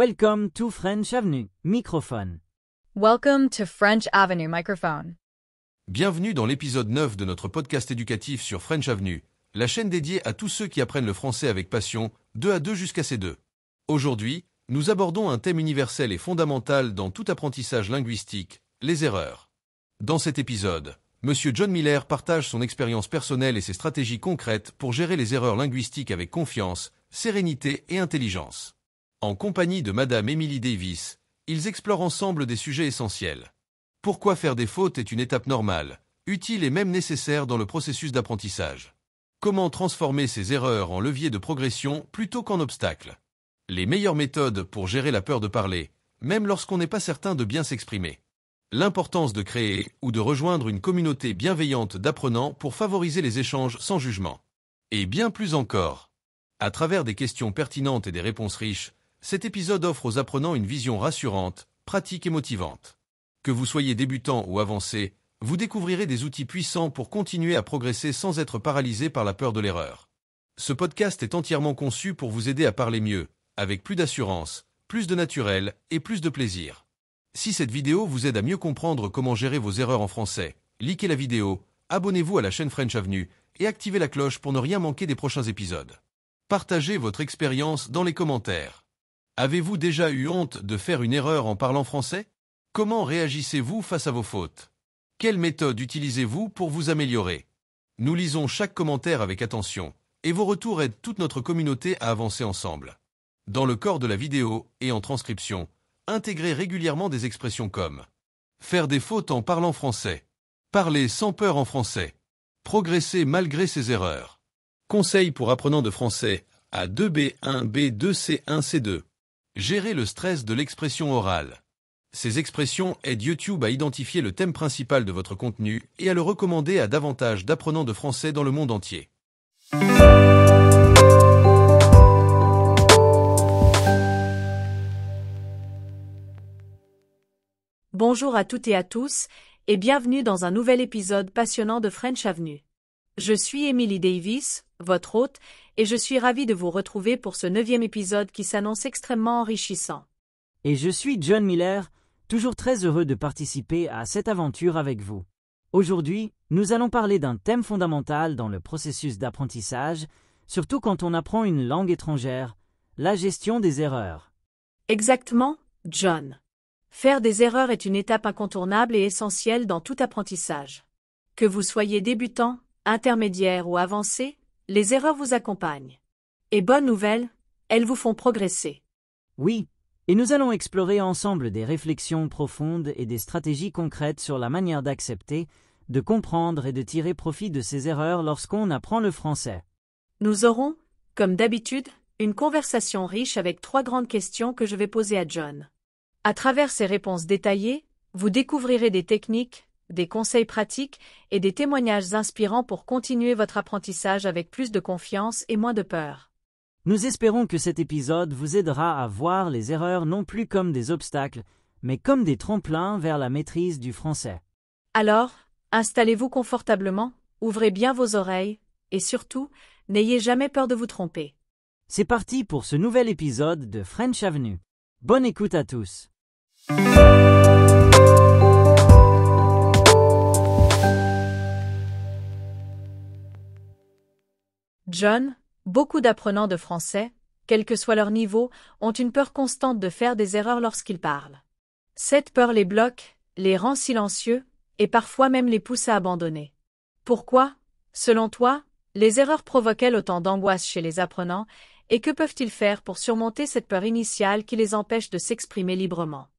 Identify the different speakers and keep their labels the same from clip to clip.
Speaker 1: Welcome to French Avenue, microphone.
Speaker 2: Welcome to French Avenue Microphone.
Speaker 3: Bienvenue dans l'épisode 9 de notre podcast éducatif sur French Avenue, la chaîne dédiée à tous ceux qui apprennent le français avec passion, 2 à 2 jusqu'à C2. Aujourd'hui, nous abordons un thème universel et fondamental dans tout apprentissage linguistique, les erreurs. Dans cet épisode, Monsieur John Miller partage son expérience personnelle et ses stratégies concrètes pour gérer les erreurs linguistiques avec confiance, sérénité et intelligence. En compagnie de Madame Emily Davis, ils explorent ensemble des sujets essentiels. Pourquoi faire des fautes est une étape normale, utile et même nécessaire dans le processus d'apprentissage. Comment transformer ces erreurs en levier de progression plutôt qu'en obstacle. Les meilleures méthodes pour gérer la peur de parler, même lorsqu'on n'est pas certain de bien s'exprimer. L'importance de créer ou de rejoindre une communauté bienveillante d'apprenants pour favoriser les échanges sans jugement. Et bien plus encore. À travers des questions pertinentes et des réponses riches, cet épisode offre aux apprenants une vision rassurante, pratique et motivante. Que vous soyez débutant ou avancé, vous découvrirez des outils puissants pour continuer à progresser sans être paralysé par la peur de l'erreur. Ce podcast est entièrement conçu pour vous aider à parler mieux, avec plus d'assurance, plus de naturel et plus de plaisir. Si cette vidéo vous aide à mieux comprendre comment gérer vos erreurs en français, likez la vidéo, abonnez-vous à la chaîne French Avenue et activez la cloche pour ne rien manquer des prochains épisodes. Partagez votre expérience dans les commentaires. Avez-vous déjà eu honte de faire une erreur en parlant français? Comment réagissez-vous face à vos fautes? Quelle méthode utilisez-vous pour vous améliorer? Nous lisons chaque commentaire avec attention, et vos retours aident toute notre communauté à avancer ensemble. Dans le corps de la vidéo et en transcription, intégrez régulièrement des expressions comme faire des fautes en parlant français, parler sans peur en français, progresser malgré ses erreurs. Conseils pour apprenants de français à 2B1, B2, C1, C2. Gérer le stress de l'expression orale. Ces expressions aident YouTube à identifier le thème principal de votre contenu et à le recommander à davantage d'apprenants de français dans le monde entier.
Speaker 4: Bonjour à toutes et à tous, et bienvenue dans un nouvel épisode passionnant de French Avenue. Je suis Emily Davis, votre hôte, et je suis ravie de vous retrouver pour ce 9e épisode qui s'annonce extrêmement enrichissant.
Speaker 1: Et je suis John Miller, toujours très heureux de participer à cette aventure avec vous. Aujourd'hui, nous allons parler d'un thème fondamental dans le processus d'apprentissage, surtout quand on apprend une langue étrangère, la gestion des erreurs.
Speaker 4: Exactement, John. Faire des erreurs est une étape incontournable et essentielle dans tout apprentissage. Que vous soyez débutant, intermédiaire ou avancé, les erreurs vous accompagnent. Et bonne nouvelle, elles vous font progresser.
Speaker 1: Oui, et nous allons explorer ensemble des réflexions profondes et des stratégies concrètes sur la manière d'accepter, de comprendre et de tirer profit de ces erreurs lorsqu'on apprend le français.
Speaker 4: Nous aurons, comme d'habitude, une conversation riche avec 3 grandes questions que je vais poser à John. À travers ces réponses détaillées, vous découvrirez des techniques, des conseils pratiques et des témoignages inspirants pour continuer votre apprentissage avec plus de confiance et moins de peur.
Speaker 1: Nous espérons que cet épisode vous aidera à voir les erreurs non plus comme des obstacles, mais comme des tremplins vers la maîtrise du français.
Speaker 4: Alors, installez-vous confortablement, ouvrez bien vos oreilles, et surtout, n'ayez jamais peur de vous tromper.
Speaker 1: C'est parti pour ce nouvel épisode de French Avenue. Bonne écoute à tous.
Speaker 4: John, beaucoup d'apprenants de français, quel que soit leur niveau, ont une peur constante de faire des erreurs lorsqu'ils parlent. Cette peur les bloque, les rend silencieux, et parfois même les pousse à abandonner. Pourquoi, selon toi, les erreurs provoquent-elles autant d'angoisse chez les apprenants, et que peuvent-ils faire pour surmonter cette peur initiale qui les empêche de s'exprimer librement?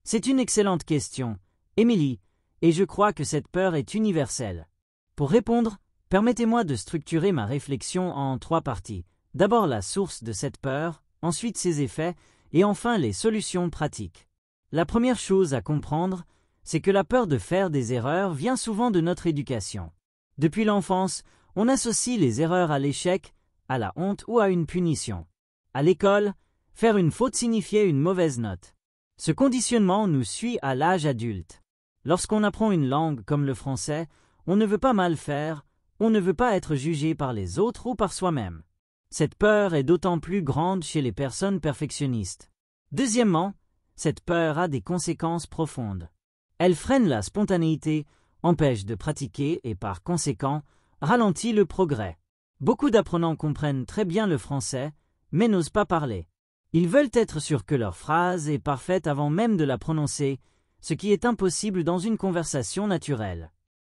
Speaker 1: C'est une excellente question, Emily, et je crois que cette peur est universelle. Pour répondre, permettez-moi de structurer ma réflexion en 3 parties. D'abord la source de cette peur, ensuite ses effets, et enfin les solutions pratiques. La première chose à comprendre, c'est que la peur de faire des erreurs vient souvent de notre éducation. Depuis l'enfance, on associe les erreurs à l'échec, à la honte ou à une punition. À l'école, faire une faute signifiait une mauvaise note. Ce conditionnement nous suit à l'âge adulte. Lorsqu'on apprend une langue comme le français, on ne veut pas mal faire, on ne veut pas être jugé par les autres ou par soi-même. Cette peur est d'autant plus grande chez les personnes perfectionnistes. Deuxièmement, cette peur a des conséquences profondes. Elle freine la spontanéité, empêche de pratiquer et par conséquent, ralentit le progrès. Beaucoup d'apprenants comprennent très bien le français, mais n'osent pas parler. Ils veulent être sûrs que leur phrase est parfaite avant même de la prononcer, ce qui est impossible dans une conversation naturelle.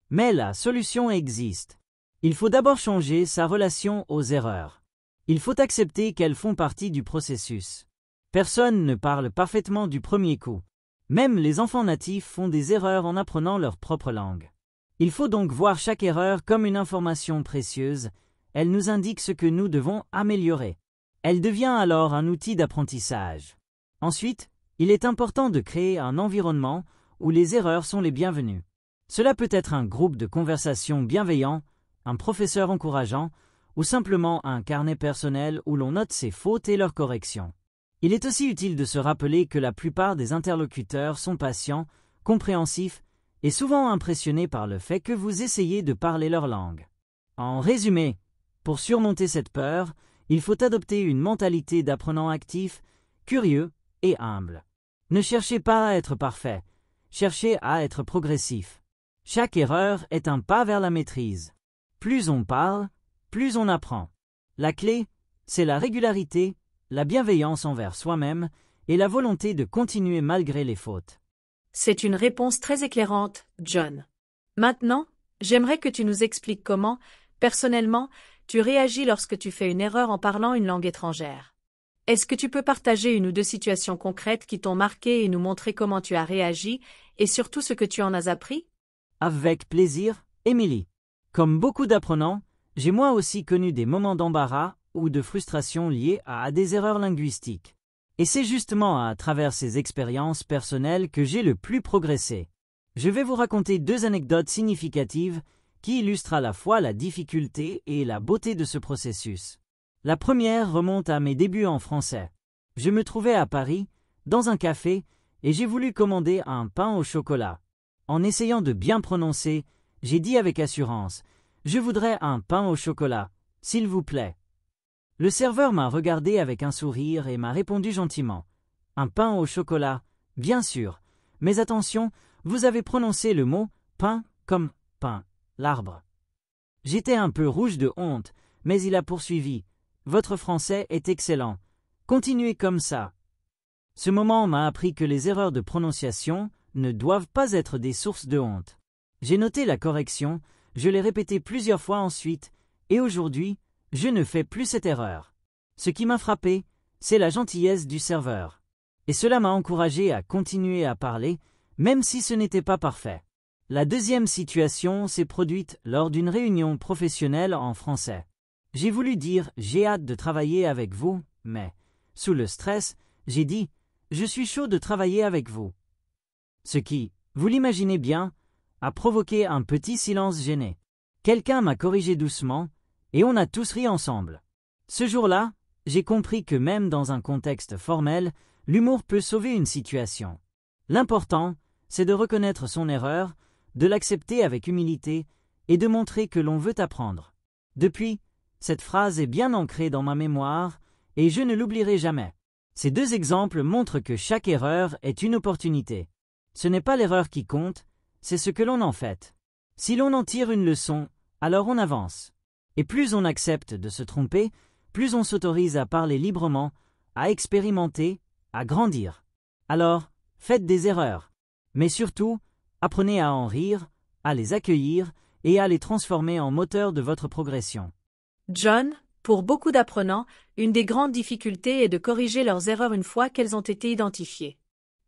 Speaker 1: Mais la solution existe. Il faut d'abord changer sa relation aux erreurs. Il faut accepter qu'elles font partie du processus. Personne ne parle parfaitement du premier coup. Même les enfants natifs font des erreurs en apprenant leur propre langue. Il faut donc voir chaque erreur comme une information précieuse. Elle nous indique ce que nous devons améliorer. Elle devient alors un outil d'apprentissage. Ensuite, il est important de créer un environnement où les erreurs sont les bienvenues. Cela peut être un groupe de conversation bienveillant, un professeur encourageant, ou simplement un carnet personnel où l'on note ses fautes et leurs corrections. Il est aussi utile de se rappeler que la plupart des interlocuteurs sont patients, compréhensifs et souvent impressionnés par le fait que vous essayez de parler leur langue. En résumé, pour surmonter cette peur, il faut adopter une mentalité d'apprenant actif, curieux et humble. Ne cherchez pas à être parfait, cherchez à être progressif. Chaque erreur est un pas vers la maîtrise. Plus on parle, plus on apprend. La clé, c'est la régularité, la bienveillance envers soi-même et la volonté de continuer malgré les fautes.
Speaker 4: C'est une réponse très éclairante, John. Maintenant, j'aimerais que tu nous expliques comment, personnellement, tu réagis lorsque tu fais une erreur en parlant une langue étrangère. Est-ce que tu peux partager une ou deux situations concrètes qui t'ont marqué et nous montrer comment tu as réagi et surtout ce que tu en as appris?
Speaker 1: Avec plaisir, Émilie. Comme beaucoup d'apprenants, j'ai moi aussi connu des moments d'embarras ou de frustration liés à des erreurs linguistiques. Et c'est justement à travers ces expériences personnelles que j'ai le plus progressé. Je vais vous raconter 2 anecdotes significatives qui illustrent à la fois la difficulté et la beauté de ce processus. La première remonte à mes débuts en français. Je me trouvais à Paris, dans un café, et j'ai voulu commander un pain au chocolat. En essayant de bien prononcer, j'ai dit avec assurance « Je voudrais un pain au chocolat, s'il vous plaît ». Le serveur m'a regardé avec un sourire et m'a répondu gentiment « Un pain au chocolat, bien sûr, mais attention, vous avez prononcé le mot « pain » comme « pain », l'arbre ». J'étais un peu rouge de honte, mais il a poursuivi « Votre français est excellent, continuez comme ça ». Ce moment m'a appris que les erreurs de prononciation ne doivent pas être des sources de honte. J'ai noté la correction, je l'ai répété plusieurs fois ensuite, et aujourd'hui, je ne fais plus cette erreur. Ce qui m'a frappé, c'est la gentillesse du serveur. Et cela m'a encouragé à continuer à parler, même si ce n'était pas parfait. La deuxième situation s'est produite lors d'une réunion professionnelle en français. J'ai voulu dire « j'ai hâte de travailler avec vous », mais, sous le stress, j'ai dit « je suis chaud de travailler avec vous ». Ce qui, vous l'imaginez bien, a provoqué un petit silence gêné. Quelqu'un m'a corrigé doucement, et on a tous ri ensemble. Ce jour-là, j'ai compris que même dans un contexte formel, l'humour peut sauver une situation. L'important, c'est de reconnaître son erreur, de l'accepter avec humilité, et de montrer que l'on veut apprendre. Depuis, cette phrase est bien ancrée dans ma mémoire, et je ne l'oublierai jamais. Ces 2 exemples montrent que chaque erreur est une opportunité. Ce n'est pas l'erreur qui compte, c'est ce que l'on en fait. Si l'on en tire une leçon, alors on avance. Et plus on accepte de se tromper, plus on s'autorise à parler librement, à expérimenter, à grandir. Alors, faites des erreurs. Mais surtout, apprenez à en rire, à les accueillir et à les transformer en moteur de votre progression.
Speaker 4: John, pour beaucoup d'apprenants, une des grandes difficultés est de corriger leurs erreurs une fois qu'elles ont été identifiées.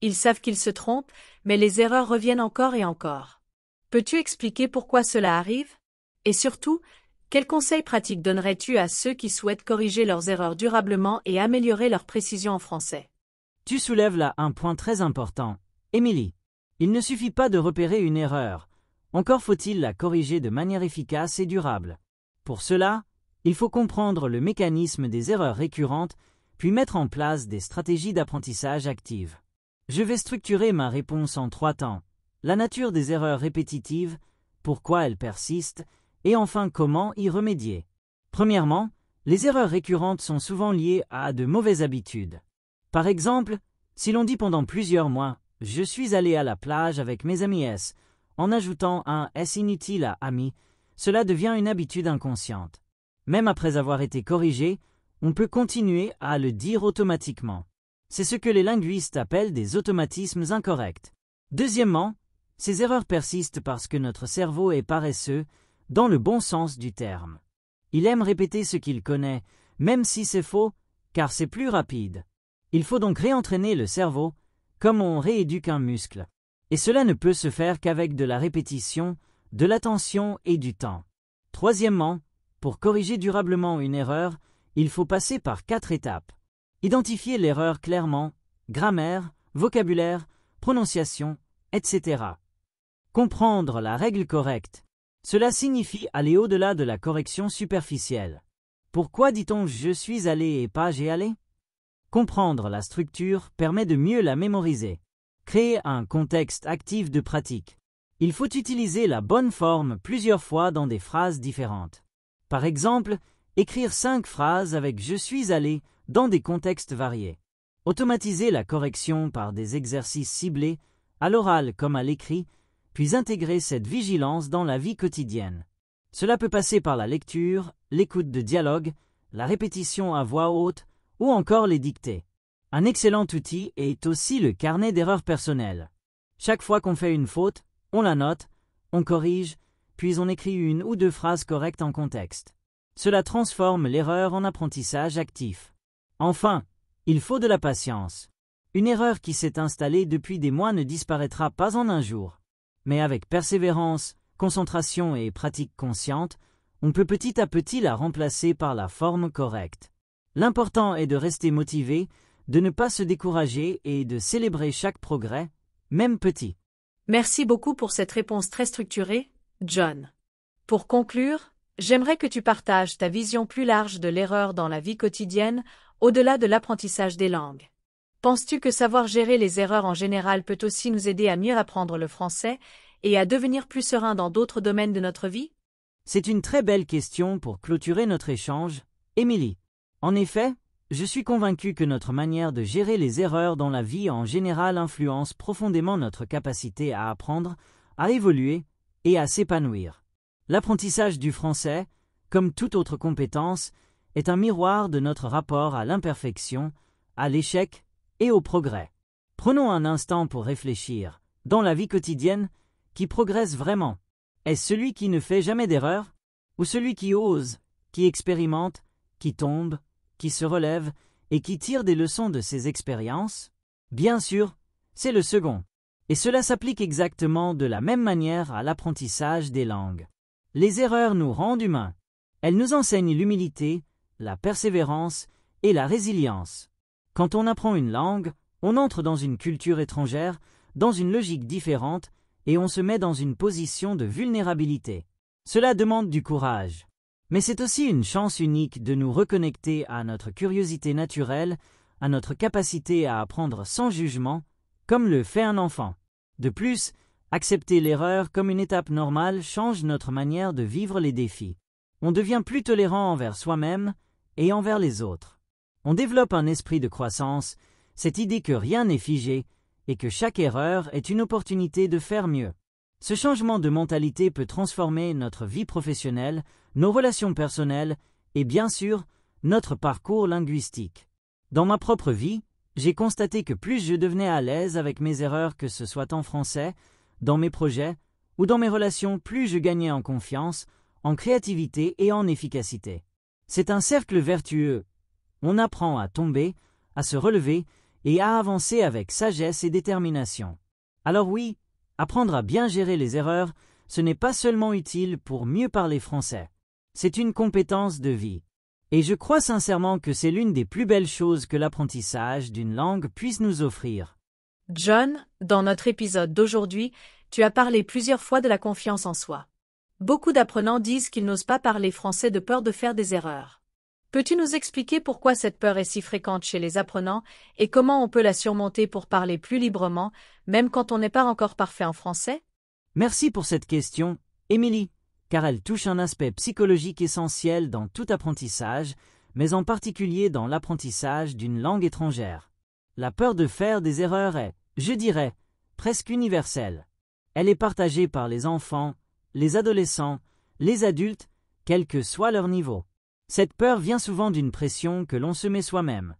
Speaker 4: Ils savent qu'ils se trompent, mais les erreurs reviennent encore et encore. Peux-tu expliquer pourquoi cela arrive? Et surtout, quels conseils pratiques donnerais-tu à ceux qui souhaitent corriger leurs erreurs durablement et améliorer leur précision en français?
Speaker 1: Tu soulèves là un point très important. Émilie, il ne suffit pas de repérer une erreur. Encore faut-il la corriger de manière efficace et durable. Pour cela, il faut comprendre le mécanisme des erreurs récurrentes, puis mettre en place des stratégies d'apprentissage actives. Je vais structurer ma réponse en 3 temps. La nature des erreurs répétitives, pourquoi elles persistent, et enfin comment y remédier. Premièrement, les erreurs récurrentes sont souvent liées à de mauvaises habitudes. Par exemple, Si l'on dit pendant plusieurs mois « Je suis allé à la plage avec mes amis S », en ajoutant un S inutile à ami, cela devient une habitude inconsciente. Même après avoir été corrigé, on peut continuer à le dire automatiquement. C'est ce que les linguistes appellent des automatismes incorrects. Deuxièmement, ces erreurs persistent parce que notre cerveau est paresseux, dans le bon sens du terme. Il aime répéter ce qu'il connaît, même si c'est faux, car c'est plus rapide. Il faut donc réentraîner le cerveau, comme on rééduque un muscle. Et cela ne peut se faire qu'avec de la répétition, de l'attention et du temps. Troisièmement, pour corriger durablement une erreur, il faut passer par 4 étapes. Identifier l'erreur clairement, grammaire, vocabulaire, prononciation, etc. Comprendre la règle correcte. Cela signifie aller au-delà de la correction superficielle. Pourquoi dit-on « je suis allé » et pas « j'ai allé » ? Comprendre la structure permet de mieux la mémoriser. Créer un contexte actif de pratique. Il faut utiliser la bonne forme plusieurs fois dans des phrases différentes. Par exemple, écrire 5 phrases avec « je suis allé » dans des contextes variés. Automatiser la correction par des exercices ciblés, à l'oral comme à l'écrit, puis intégrer cette vigilance dans la vie quotidienne. Cela peut passer par la lecture, l'écoute de dialogue, la répétition à voix haute ou encore les dictées. Un excellent outil est aussi le carnet d'erreurs personnelles. Chaque fois qu'on fait une faute, on la note, on corrige, puis on écrit 1 ou 2 phrases correctes en contexte. Cela transforme l'erreur en apprentissage actif. Enfin, il faut de la patience. Une erreur qui s'est installée depuis des mois ne disparaîtra pas en un jour. Mais avec persévérance, concentration et pratique consciente, on peut petit à petit la remplacer par la forme correcte. L'important est de rester motivé, de ne pas se décourager et de célébrer chaque progrès, même petit.
Speaker 4: Merci beaucoup pour cette réponse très structurée, John. Pour conclure, j'aimerais que tu partages ta vision plus large de l'erreur dans la vie quotidienne, au-delà de l'apprentissage des langues. Penses-tu que savoir gérer les erreurs en général peut aussi nous aider à mieux apprendre le français et à devenir plus serein dans d'autres domaines de notre vie?
Speaker 1: C'est une très belle question pour clôturer notre échange, Émilie. En effet, je suis convaincu que notre manière de gérer les erreurs dans la vie en général influence profondément notre capacité à apprendre, à évoluer et à s'épanouir. L'apprentissage du français, comme toute autre compétence, est un miroir de notre rapport à l'imperfection, à l'échec et au progrès. Prenons un instant pour réfléchir. Dans la vie quotidienne, qui progresse vraiment? Est-ce celui qui ne fait jamais d'erreur? Ou celui qui ose, qui expérimente, qui tombe, qui se relève et qui tire des leçons de ses expériences? Bien sûr, c'est le second. Et cela s'applique exactement de la même manière à l'apprentissage des langues. Les erreurs nous rendent humains. Elles nous enseignent l'humilité, la persévérance et la résilience. Quand on apprend une langue, on entre dans une culture étrangère, dans une logique différente, et on se met dans une position de vulnérabilité. Cela demande du courage. Mais c'est aussi une chance unique de nous reconnecter à notre curiosité naturelle, à notre capacité à apprendre sans jugement, comme le fait un enfant. De plus, accepter l'erreur comme une étape normale change notre manière de vivre les défis. On devient plus tolérant envers soi-même et envers les autres. On développe un esprit de croissance, cette idée que rien n'est figé et que chaque erreur est une opportunité de faire mieux. Ce changement de mentalité peut transformer notre vie professionnelle, nos relations personnelles et bien sûr, notre parcours linguistique. Dans ma propre vie, j'ai constaté que plus je devenais à l'aise avec mes erreurs, que ce soit en français, dans mes projets ou dans mes relations, plus je gagnais en confiance, en créativité et en efficacité. C'est un cercle vertueux. On apprend à tomber, à se relever et à avancer avec sagesse et détermination. Alors oui, apprendre à bien gérer les erreurs, ce n'est pas seulement utile pour mieux parler français. C'est une compétence de vie. Et je crois sincèrement que c'est l'une des plus belles choses que l'apprentissage d'une langue puisse nous offrir.
Speaker 4: John, dans notre épisode d'aujourd'hui, tu as parlé plusieurs fois de la confiance en soi. Beaucoup d'apprenants disent qu'ils n'osent pas parler français de peur de faire des erreurs. Peux-tu nous expliquer pourquoi cette peur est si fréquente chez les apprenants et comment on peut la surmonter pour parler plus librement, même quand on n'est pas encore parfait en français?
Speaker 1: Merci pour cette question, Émilie, car elle touche un aspect psychologique essentiel dans tout apprentissage, mais en particulier dans l'apprentissage d'une langue étrangère. La peur de faire des erreurs est, je dirais, presque universelle. Elle est partagée par les enfants, les adolescents, les adultes, quel que soit leur niveau. Cette peur vient souvent d'une pression que l'on se met soi-même.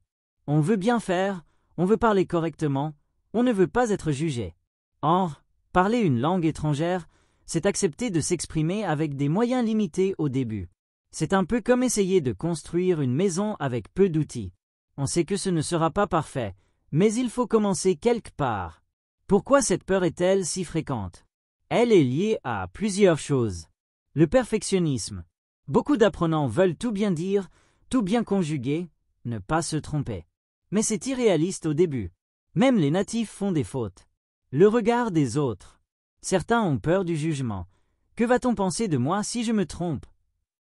Speaker 1: On veut bien faire, on veut parler correctement, on ne veut pas être jugé. Or, parler une langue étrangère, c'est accepter de s'exprimer avec des moyens limités au début. C'est un peu comme essayer de construire une maison avec peu d'outils. On sait que ce ne sera pas parfait, mais il faut commencer quelque part. Pourquoi cette peur est-elle si fréquente? Elle est liée à plusieurs choses. Le perfectionnisme. Beaucoup d'apprenants veulent tout bien dire, tout bien conjuguer, ne pas se tromper. Mais c'est irréaliste au début. Même les natifs font des fautes. Le regard des autres. Certains ont peur du jugement. Que va-t-on penser de moi si je me trompe?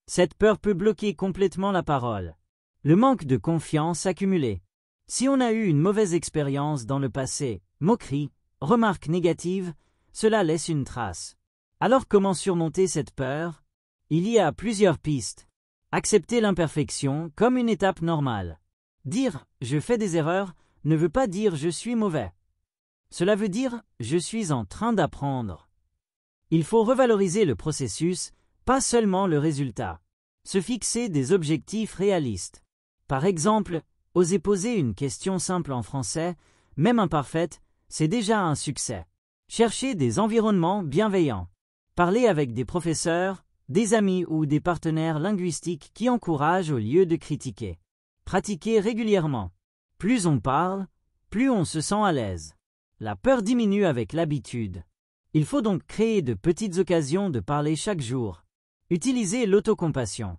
Speaker 1: Cette peur peut bloquer complètement la parole. Le manque de confiance accumulé. Si on a eu une mauvaise expérience dans le passé, moquerie, remarques négatives, cela laisse une trace. Alors comment surmonter cette peur? Il y a plusieurs pistes. Accepter l'imperfection comme une étape normale. Dire « je fais des erreurs » ne veut pas dire « je suis mauvais ». Cela veut dire « je suis en train d'apprendre ». Il faut revaloriser le processus, pas seulement le résultat. Se fixer des objectifs réalistes. Par exemple, oser poser une question simple en français, même imparfaite, c'est déjà un succès. Chercher des environnements bienveillants. Parler avec des professeurs, des amis ou des partenaires linguistiques qui encouragent au lieu de critiquer. Pratiquer régulièrement. Plus on parle, plus on se sent à l'aise. La peur diminue avec l'habitude. Il faut donc créer de petites occasions de parler chaque jour. Utiliser l'autocompassion.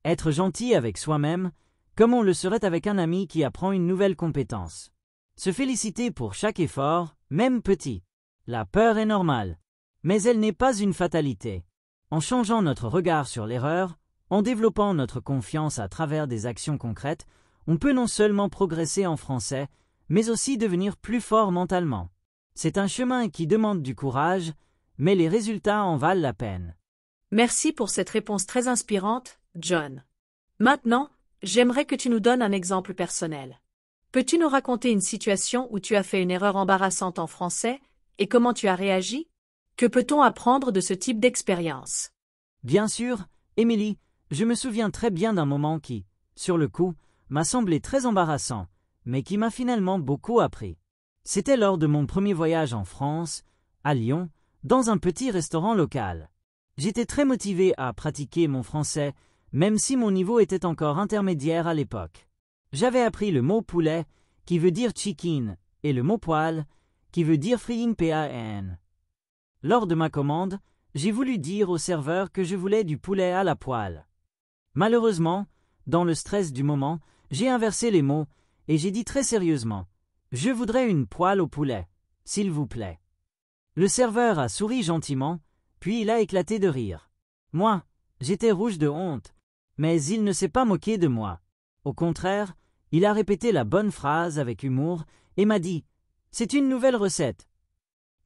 Speaker 1: Être gentil avec soi-même, comme on le serait avec un ami qui apprend une nouvelle compétence. Se féliciter pour chaque effort, même petit. La peur est normale. Mais elle n'est pas une fatalité. En changeant notre regard sur l'erreur, en développant notre confiance à travers des actions concrètes, on peut non seulement progresser en français, mais aussi devenir plus fort mentalement. C'est un chemin qui demande du courage, mais les résultats en valent la peine.
Speaker 4: Merci pour cette réponse très inspirante, John. Maintenant, j'aimerais que tu nous donnes un exemple personnel. Peux-tu nous raconter une situation où tu as fait une erreur embarrassante en français et comment tu as réagi? Que peut-on apprendre de ce type d'expérience?
Speaker 1: Bien sûr, Émilie, je me souviens très bien d'un moment qui, sur le coup, m'a semblé très embarrassant, mais qui m'a finalement beaucoup appris. C'était lors de mon premier voyage en France, à Lyon, dans un petit restaurant local. J'étais très motivé à pratiquer mon français, même si mon niveau était encore intermédiaire à l'époque. J'avais appris le mot poulet, qui veut dire chicken, et le mot poêle, qui veut dire frying pan. Lors de ma commande, j'ai voulu dire au serveur que je voulais du poulet à la poêle. Malheureusement, dans le stress du moment, j'ai inversé les mots, et j'ai dit très sérieusement « Je voudrais une poêle au poulet, s'il vous plaît ». Le serveur a souri gentiment, puis il a éclaté de rire. Moi, j'étais rouge de honte, mais il ne s'est pas moqué de moi. Au contraire, il a répété la bonne phrase avec humour et m'a dit « C'est une nouvelle recette ».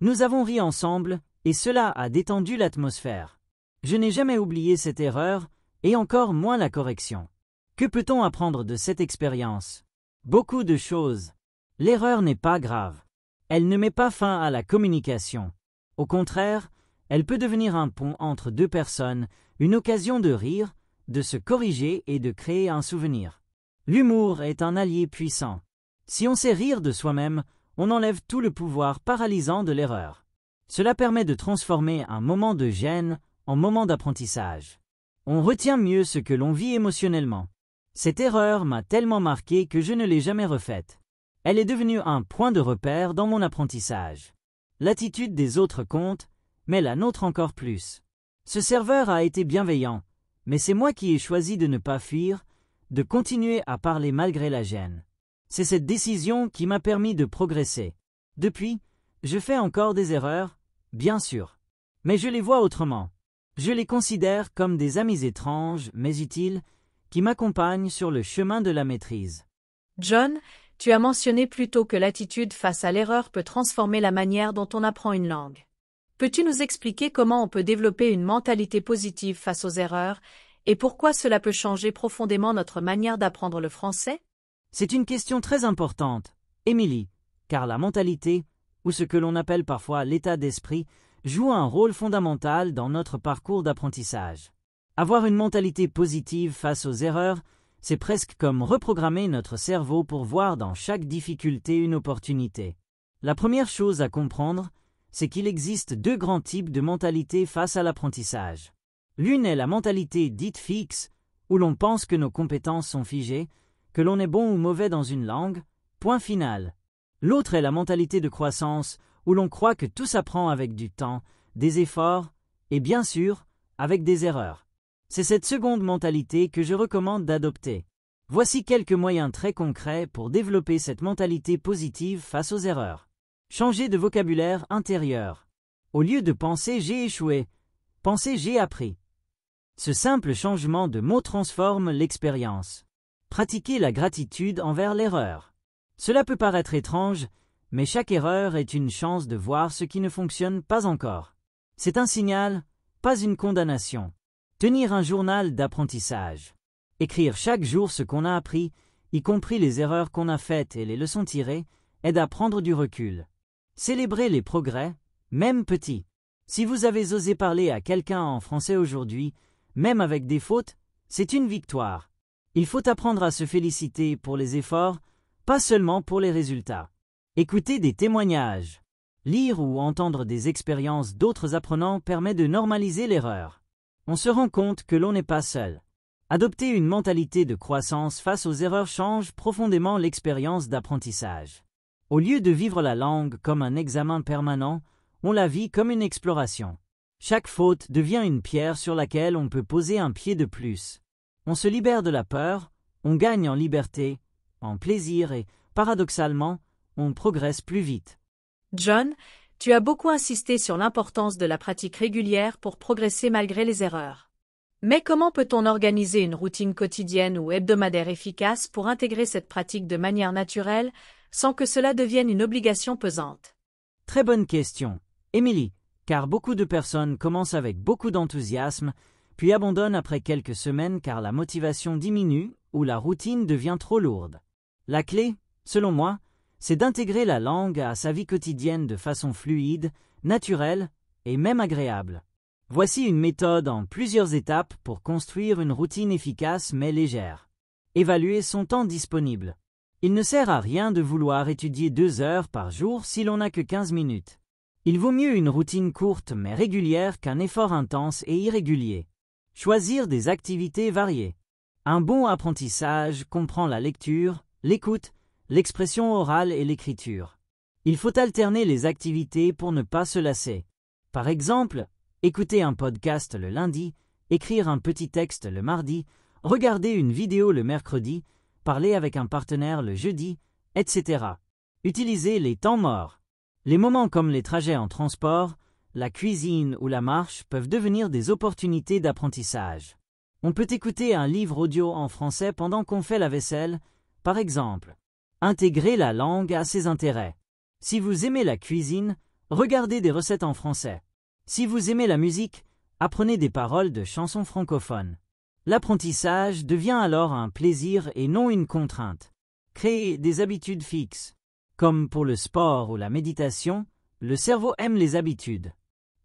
Speaker 1: Nous avons ri ensemble, et cela a détendu l'atmosphère. Je n'ai jamais oublié cette erreur, et encore moins la correction. Que peut-on apprendre de cette expérience? Beaucoup de choses. L'erreur n'est pas grave. Elle ne met pas fin à la communication. Au contraire, elle peut devenir un pont entre deux personnes, une occasion de rire, de se corriger et de créer un souvenir. L'humour est un allié puissant. Si on sait rire de soi-même, on enlève tout le pouvoir paralysant de l'erreur. Cela permet de transformer un moment de gêne en moment d'apprentissage. On retient mieux ce que l'on vit émotionnellement. Cette erreur m'a tellement marqué que je ne l'ai jamais refaite. Elle est devenue un point de repère dans mon apprentissage. L'attitude des autres compte, mais la nôtre encore plus. Ce serveur a été bienveillant, mais c'est moi qui ai choisi de ne pas fuir, de continuer à parler malgré la gêne. C'est cette décision qui m'a permis de progresser. Depuis, je fais encore des erreurs, bien sûr. Mais je les vois autrement. Je les considère comme des amis étranges, mais utiles, qui m'accompagnent sur le chemin de la maîtrise.
Speaker 4: John, tu as mentionné plus tôt que l'attitude face à l'erreur peut transformer la manière dont on apprend une langue. Peux-tu nous expliquer comment on peut développer une mentalité positive face aux erreurs et pourquoi cela peut changer profondément notre manière d'apprendre le français?
Speaker 1: C'est une question très importante. Émilie, car la mentalité, ou ce que l'on appelle parfois l'état d'esprit, joue un rôle fondamental dans notre parcours d'apprentissage. Avoir une mentalité positive face aux erreurs, c'est presque comme reprogrammer notre cerveau pour voir dans chaque difficulté une opportunité. La première chose à comprendre, c'est qu'il existe deux grands types de mentalité face à l'apprentissage. L'une est la mentalité dite fixe, où l'on pense que nos compétences sont figées, que l'on est bon ou mauvais dans une langue, point final. L'autre est la mentalité de croissance, où l'on croit que tout s'apprend avec du temps, des efforts, et bien sûr, avec des erreurs. C'est cette seconde mentalité que je recommande d'adopter. Voici quelques moyens très concrets pour développer cette mentalité positive face aux erreurs. Changer de vocabulaire intérieur. Au lieu de penser « j'ai échoué », pensez « j'ai appris ». Ce simple changement de mot transforme l'expérience. Pratiquez la gratitude envers l'erreur. Cela peut paraître étrange, mais chaque erreur est une chance de voir ce qui ne fonctionne pas encore. C'est un signal, pas une condamnation. Tenir un journal d'apprentissage. Écrire chaque jour ce qu'on a appris, y compris les erreurs qu'on a faites et les leçons tirées, aide à prendre du recul. Célébrer les progrès, même petits. Si vous avez osé parler à quelqu'un en français aujourd'hui, même avec des fautes, c'est une victoire. Il faut apprendre à se féliciter pour les efforts, pas seulement pour les résultats. Écouter des témoignages. Lire ou entendre des expériences d'autres apprenants permet de normaliser l'erreur. On se rend compte que l'on n'est pas seul. Adopter une mentalité de croissance face aux erreurs change profondément l'expérience d'apprentissage. Au lieu de vivre la langue comme un examen permanent, on la vit comme une exploration. Chaque faute devient une pierre sur laquelle on peut poser un pied de plus. On se libère de la peur, on gagne en liberté, en plaisir et, paradoxalement, on progresse plus vite.
Speaker 4: John, tu as beaucoup insisté sur l'importance de la pratique régulière pour progresser malgré les erreurs. Mais comment peut-on organiser une routine quotidienne ou hebdomadaire efficace pour intégrer cette pratique de manière naturelle, sans que cela devienne une obligation pesante?
Speaker 1: Très bonne question, Émilie, car beaucoup de personnes commencent avec beaucoup d'enthousiasme, puis abandonnent après quelques semaines car la motivation diminue ou la routine devient trop lourde. La clé, selon moi, c'est d'intégrer la langue à sa vie quotidienne de façon fluide, naturelle et même agréable. Voici une méthode en plusieurs étapes pour construire une routine efficace mais légère. Évaluer son temps disponible. Il ne sert à rien de vouloir étudier 2 heures par jour si l'on n'a que 15 minutes. Il vaut mieux une routine courte mais régulière qu'un effort intense et irrégulier. Choisir des activités variées. Un bon apprentissage comprend la lecture, l'écoute, l'expression orale et l'écriture. Il faut alterner les activités pour ne pas se lasser. Par exemple, écouter un podcast le lundi, écrire un petit texte le mardi, regarder une vidéo le mercredi, parler avec un partenaire le jeudi, etc. Utiliser les temps morts. Les moments comme les trajets en transport, la cuisine ou la marche peuvent devenir des opportunités d'apprentissage. On peut écouter un livre audio en français pendant qu'on fait la vaisselle, par exemple. Intégrer la langue à ses intérêts. Si vous aimez la cuisine, regardez des recettes en français. Si vous aimez la musique, apprenez des paroles de chansons francophones. L'apprentissage devient alors un plaisir et non une contrainte. Créer des habitudes fixes. Comme pour le sport ou la méditation, le cerveau aime les habitudes.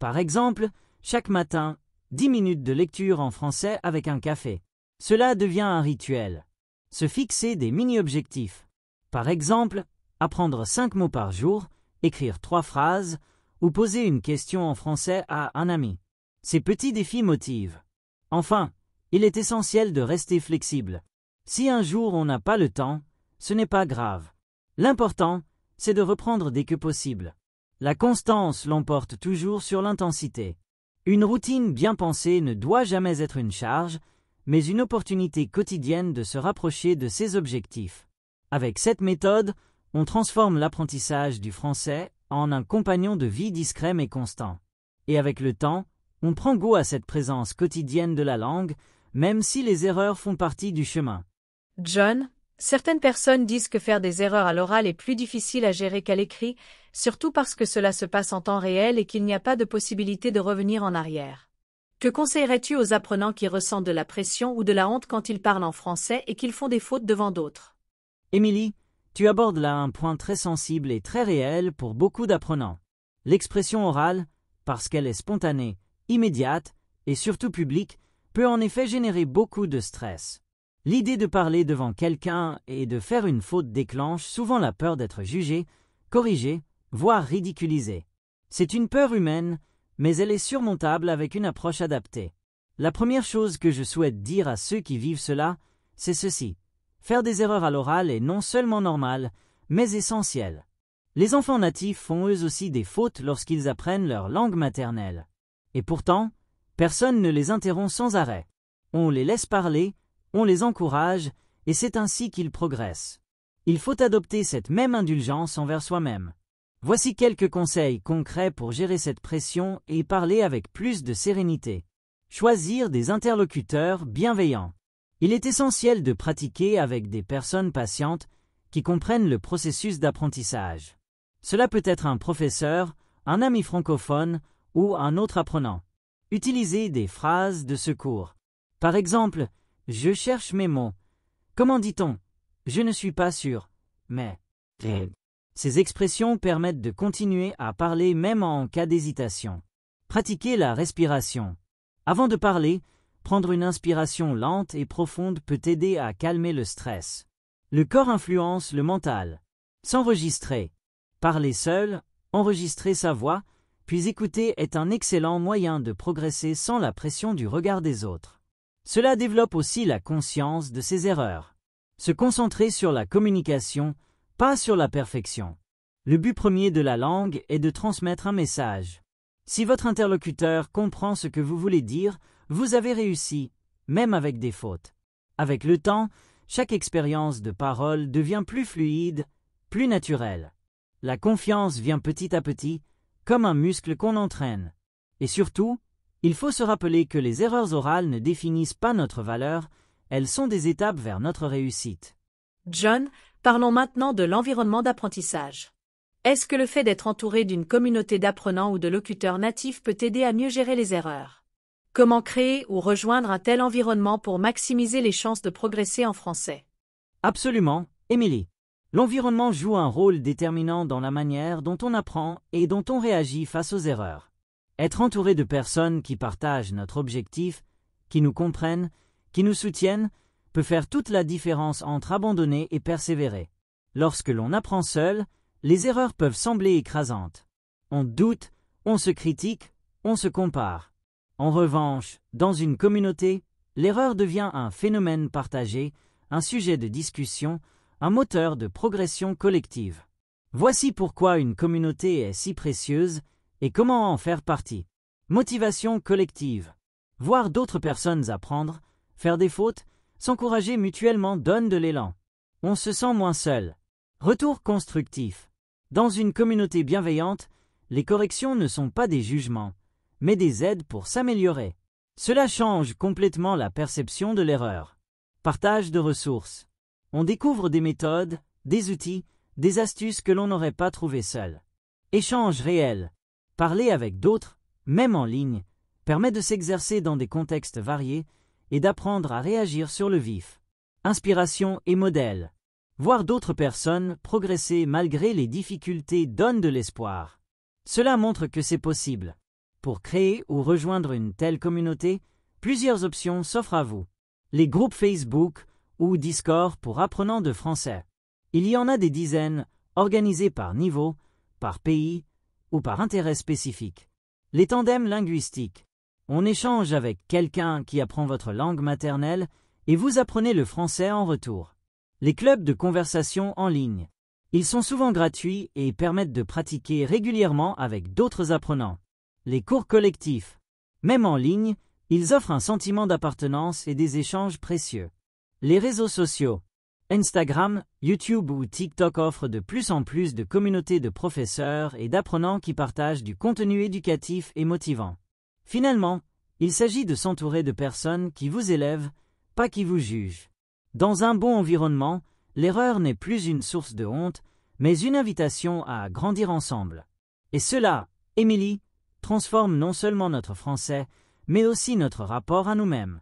Speaker 1: Par exemple, chaque matin, 10 minutes de lecture en français avec un café. Cela devient un rituel. Se fixer des mini-objectifs. Par exemple, apprendre 5 mots par jour, écrire 3 phrases, ou poser une question en français à un ami. Ces petits défis motivent. Enfin, il est essentiel de rester flexible. Si un jour on n'a pas le temps, ce n'est pas grave. L'important, c'est de reprendre dès que possible. La constance l'emporte toujours sur l'intensité. Une routine bien pensée ne doit jamais être une charge, mais une opportunité quotidienne de se rapprocher de ses objectifs. Avec cette méthode, on transforme l'apprentissage du français en un compagnon de vie discret mais constant. Et avec le temps, on prend goût à cette présence quotidienne de la langue, même si les erreurs font partie du chemin.
Speaker 4: John, certaines personnes disent que faire des erreurs à l'oral est plus difficile à gérer qu'à l'écrit, surtout parce que cela se passe en temps réel et qu'il n'y a pas de possibilité de revenir en arrière. Que conseillerais-tu aux apprenants qui ressentent de la pression ou de la honte quand ils parlent en français et qu'ils font des fautes devant d'autres?
Speaker 1: Émilie, Tu abordes là un point très sensible et très réel pour beaucoup d'apprenants. L'expression orale, parce qu'elle est spontanée, immédiate et surtout publique, peut en effet générer beaucoup de stress. L'idée de parler devant quelqu'un et de faire une faute déclenche souvent la peur d'être jugé, corrigé, voire ridiculisé. C'est une peur humaine, mais elle est surmontable avec une approche adaptée. La première chose que je souhaite dire à ceux qui vivent cela, c'est ceci. Faire des erreurs à l'oral est non seulement normal, mais essentiel. Les enfants natifs font eux aussi des fautes lorsqu'ils apprennent leur langue maternelle. Et pourtant, personne ne les interrompt sans arrêt. On les laisse parler, on les encourage, et c'est ainsi qu'ils progressent. Il faut adopter cette même indulgence envers soi-même. Voici quelques conseils concrets pour gérer cette pression et parler avec plus de sérénité. Choisir des interlocuteurs bienveillants. Il est essentiel de pratiquer avec des personnes patientes qui comprennent le processus d'apprentissage. Cela peut être un professeur, un ami francophone ou un autre apprenant. Utilisez des phrases de secours. Par exemple, « Je cherche mes mots ». Comment dit-on ? « Je ne suis pas sûr, mais… » Ces expressions permettent de continuer à parler même en cas d'hésitation. Pratiquez la respiration. Avant de parler, prendre une inspiration lente et profonde peut aider à calmer le stress. Le corps influence le mental. S'enregistrer. Parler seul, enregistrer sa voix, puis écouter est un excellent moyen de progresser sans la pression du regard des autres. Cela développe aussi la conscience de ses erreurs. Se concentrer sur la communication, pas sur la perfection. Le but premier de la langue est de transmettre un message. Si votre interlocuteur comprend ce que vous voulez dire, vous avez réussi, même avec des fautes. Avec le temps, chaque expérience de parole devient plus fluide, plus naturelle. La confiance vient petit à petit, comme un muscle qu'on entraîne. Et surtout, il faut se rappeler que les erreurs orales ne définissent pas notre valeur, elles sont des étapes vers notre réussite.
Speaker 4: John, parlons maintenant de l'environnement d'apprentissage. Est-ce que le fait d'être entouré d'une communauté d'apprenants ou de locuteurs natifs peut aider à mieux gérer les erreurs ? Comment créer ou rejoindre un tel environnement pour maximiser les chances de progresser en français ?
Speaker 1: Absolument, Émilie. L'environnement joue un rôle déterminant dans la manière dont on apprend et dont on réagit face aux erreurs. Être entouré de personnes qui partagent notre objectif, qui nous comprennent, qui nous soutiennent, peut faire toute la différence entre abandonner et persévérer. Lorsque l'on apprend seul, les erreurs peuvent sembler écrasantes. On doute, on se critique, on se compare. En revanche, dans une communauté, l'erreur devient un phénomène partagé, un sujet de discussion, un moteur de progression collective. Voici pourquoi une communauté est si précieuse et comment en faire partie. Motivation collective. Voir d'autres personnes apprendre, faire des fautes, s'encourager mutuellement donne de l'élan. On se sent moins seul. Retour constructif. Dans une communauté bienveillante, les corrections ne sont pas des jugements, mais des aides pour s'améliorer. Cela change complètement la perception de l'erreur. Partage de ressources. On découvre des méthodes, des outils, des astuces que l'on n'aurait pas trouvées seul. Échange réel. Parler avec d'autres, même en ligne, permet de s'exercer dans des contextes variés et d'apprendre à réagir sur le vif. Inspiration et modèle. Voir d'autres personnes progresser malgré les difficultés donne de l'espoir. Cela montre que c'est possible. Pour créer ou rejoindre une telle communauté, plusieurs options s'offrent à vous. Les groupes Facebook ou Discord pour apprenants de français. Il y en a des dizaines, organisés par niveau, par pays ou par intérêt spécifique. Les tandems linguistiques. On échange avec quelqu'un qui apprend votre langue maternelle et vous apprenez le français en retour. Les clubs de conversation en ligne. Ils sont souvent gratuits et permettent de pratiquer régulièrement avec d'autres apprenants. Les cours collectifs. Même en ligne, ils offrent un sentiment d'appartenance et des échanges précieux. Les réseaux sociaux. Instagram, YouTube ou TikTok offrent de plus en plus de communautés de professeurs et d'apprenants qui partagent du contenu éducatif et motivant. Finalement, il s'agit de s'entourer de personnes qui vous élèvent, pas qui vous jugent. Dans un bon environnement, l'erreur n'est plus une source de honte, mais une invitation à grandir ensemble. Et cela, Émilie, transforme non seulement notre français, mais aussi notre rapport à nous-mêmes.